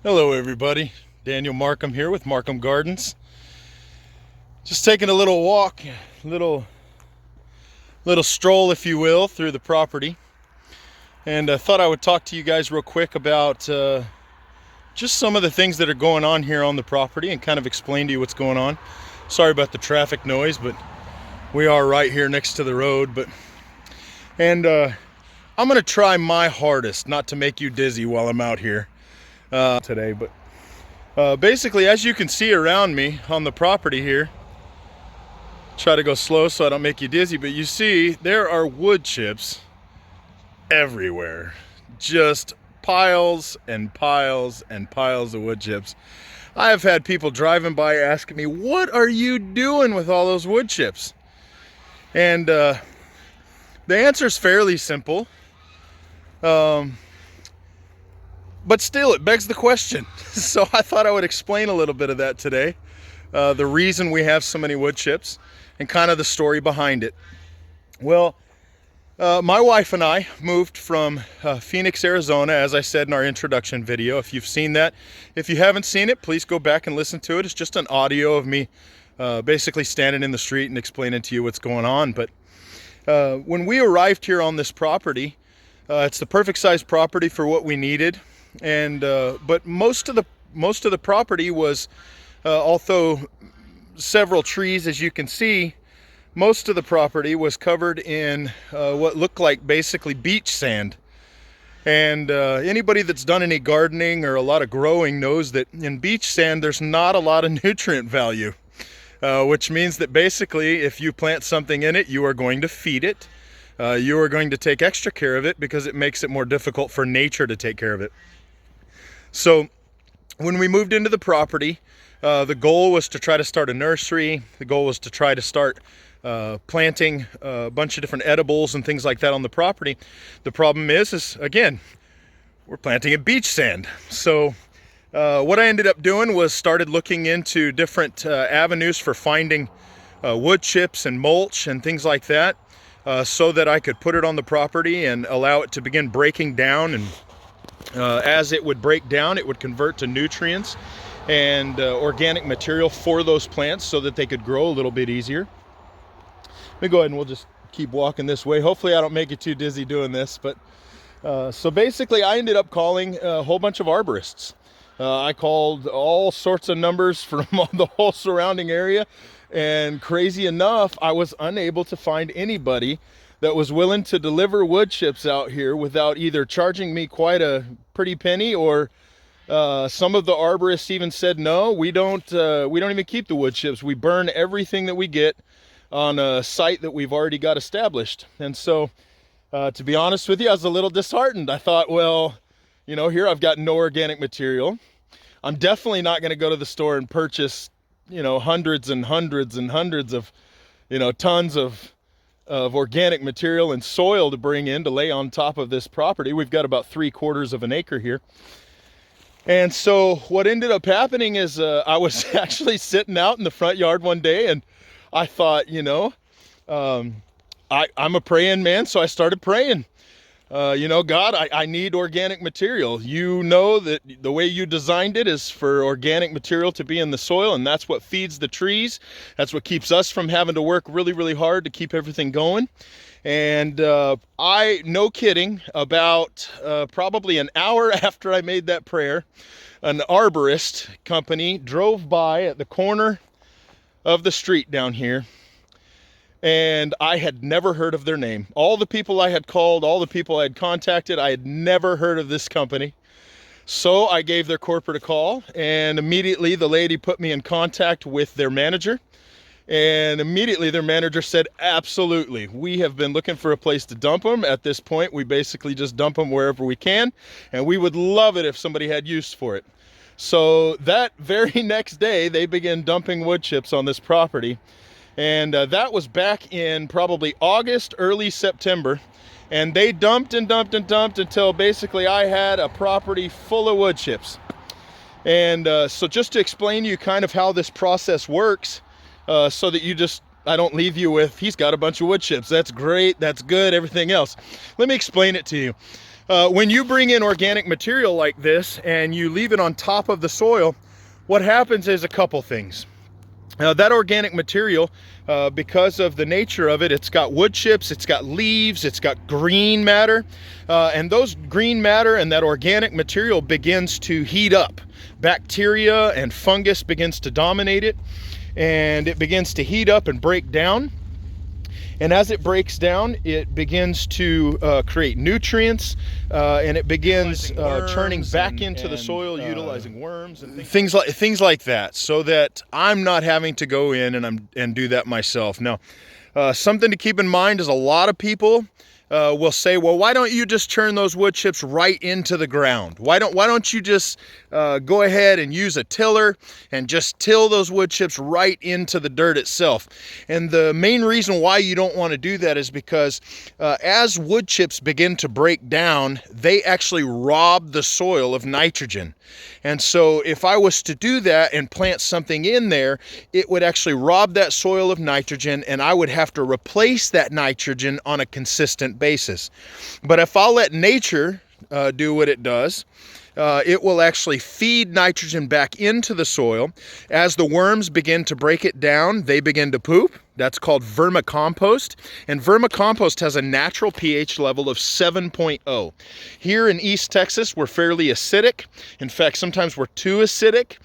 Hello everybody, Daniel Markham here with Markham Gardens. Just taking a little walk, little stroll if you will, through the property. And I thought I would talk to you guys real quick about just some of the things that are going on here on the property and kind of explain to you what's going on. Sorry about the traffic noise, but we are right here next to the road. I'm going to try my hardest not to make you dizzy while I'm out here today, but basically, as you can see around me on the property here, try to go slow so I don't make you dizzy, but you see there are wood chips everywhere. Just piles and piles and piles of wood chips. I have had people driving by asking me, what are you doing with all those wood chips? And the answer is fairly simple. But still, it begs the question. So I thought I would explain a little bit of that today. The reason we have so many wood chips and kind of the story behind it. Well, my wife and I moved from Phoenix, Arizona, as I said in our introduction video. If you've seen that, if you haven't seen it, please go back and listen to it. It's just an audio of me basically standing in the street and explaining to you what's going on. But when we arrived here on this property, it's the perfect size property for what we needed. And but most of the property was, although several trees, as you can see, most of the property was covered in what looked like basically beach sand. And anybody that's done any gardening or a lot of growing knows that in beach sand there's not a lot of nutrient value, which means that basically if you plant something in it, you are going to feed it. You are going to take extra care of it because it makes it more difficult for nature to take care of it. So when we moved into the property, the goal was to try to start a nursery. The goal was to try to start planting a bunch of different edibles and things like that on the property. The problem is again, we're planting in beach sand. So what I ended up doing was started looking into different avenues for finding wood chips and mulch and things like that, so that I could put it on the property and allow it to begin breaking down. And as it would break down, it would convert to nutrients and organic material for those plants so that they could grow a little bit easier. Let me go ahead and we'll just keep walking this way. Hopefully I don't make you too dizzy doing this. But so basically I ended up calling a whole bunch of arborists. I called all sorts of numbers from the whole surrounding area. And crazy enough, I was unable to find anybody that was willing to deliver wood chips out here without either charging me quite a pretty penny, or some of the arborists even said, no, we don't even keep the wood chips. We burn everything that we get on a site that we've already got established. And so, to be honest with you, I was a little disheartened. I thought, well, you know, here I've got no organic material. I'm definitely not going to go to the store and purchase, you know, hundreds and hundreds and hundreds of, you know, tons of organic material and soil to bring in to lay on top of this property. We've got about 3/4 of an acre here. And so what ended up happening is I was actually sitting out in the front yard one day, and I thought, you know, I'm a praying man, so I started praying. You know, God, I need organic material. You know that the way you designed it is for organic material to be in the soil, and that's what feeds the trees. That's what keeps us from having to work really, really hard to keep everything going. And no kidding, about probably an hour after I made that prayer, an arborist company drove by at the corner of the street down here. And I had never heard of their name. All the people I had called, all the people I had contacted, I had never heard of this company. So I gave their corporate a call, and immediately the lady put me in contact with their manager. And immediately their manager said, absolutely, we have been looking for a place to dump them. At this point, we basically just dump them wherever we can, and we would love it if somebody had use for it. So that very next day, they began dumping wood chips on this property. And that was back in probably August, early September. And they dumped and dumped and dumped until basically I had a property full of wood chips. And so just to explain to you kind of how this process works, so that I don't leave you with, he's got a bunch of wood chips. That's great, that's good, everything else. Let me explain it to you. When you bring in organic material like this and you leave it on top of the soil, what happens is a couple things. That organic material, because of the nature of it, it's got wood chips, it's got leaves, it's got green matter, and those green matter and that organic material begins to heat up. Bacteria and fungus begins to dominate it, and it begins to heat up and break down. And as it breaks down, it begins to create nutrients, and it begins turning back into the soil, utilizing worms and things like that, so that I'm not having to go in and do that myself. Now, something to keep in mind is a lot of people will say, well, why don't you just turn those wood chips right into the ground? Why don't you just go ahead and use a tiller and just till those wood chips right into the dirt itself? And the main reason why you don't want to do that is because as wood chips begin to break down, they actually rob the soil of nitrogen. And so if I was to do that and plant something in there, it would actually rob that soil of nitrogen, and I would have to replace that nitrogen on a consistent basis. But if I'll let nature do what it does, it will actually feed nitrogen back into the soil. As the worms begin to break it down, they begin to poop. That's called vermicompost. And vermicompost has a natural pH level of 7.0. Here in East Texas, we're fairly acidic. In fact, sometimes we're too acidic,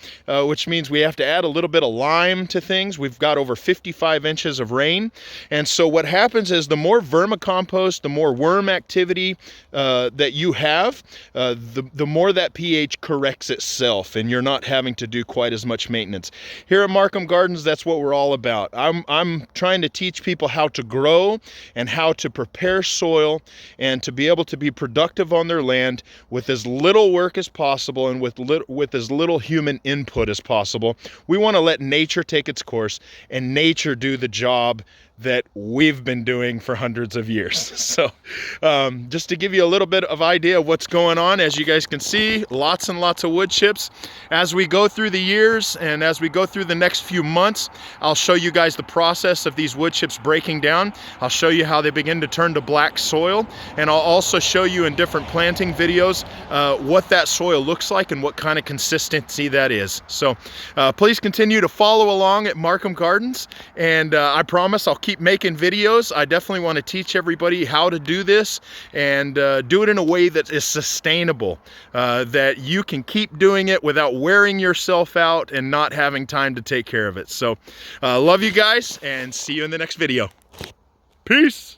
which means we have to add a little bit of lime to things. We've got over 55 inches of rain. And so what happens is the more vermicompost, the more worm activity that you have, the more that pH corrects itself, and you're not having to do quite as much maintenance. Here at Markham Gardens, that's what we're all about. I'm trying to teach people how to grow and how to prepare soil and to be able to be productive on their land with as little work as possible and with as little human input as possible. We want to let nature take its course and nature do the job that we've been doing for hundreds of years. So just to give you a little bit of idea of what's going on, as you guys can see, lots and lots of wood chips. As we go through the years and as we go through the next few months, I'll show you guys the process of these wood chips breaking down. I'll show you how they begin to turn to black soil, and I'll also show you in different planting videos what that soil looks like and what kind of consistency that is. So please continue to follow along at Markham Gardens, and I promise I'll keep making videos. I definitely want to teach everybody how to do this and do it in a way that is sustainable, that you can keep doing it without wearing yourself out and not having time to take care of it. So love you guys, and see you in the next video. Peace.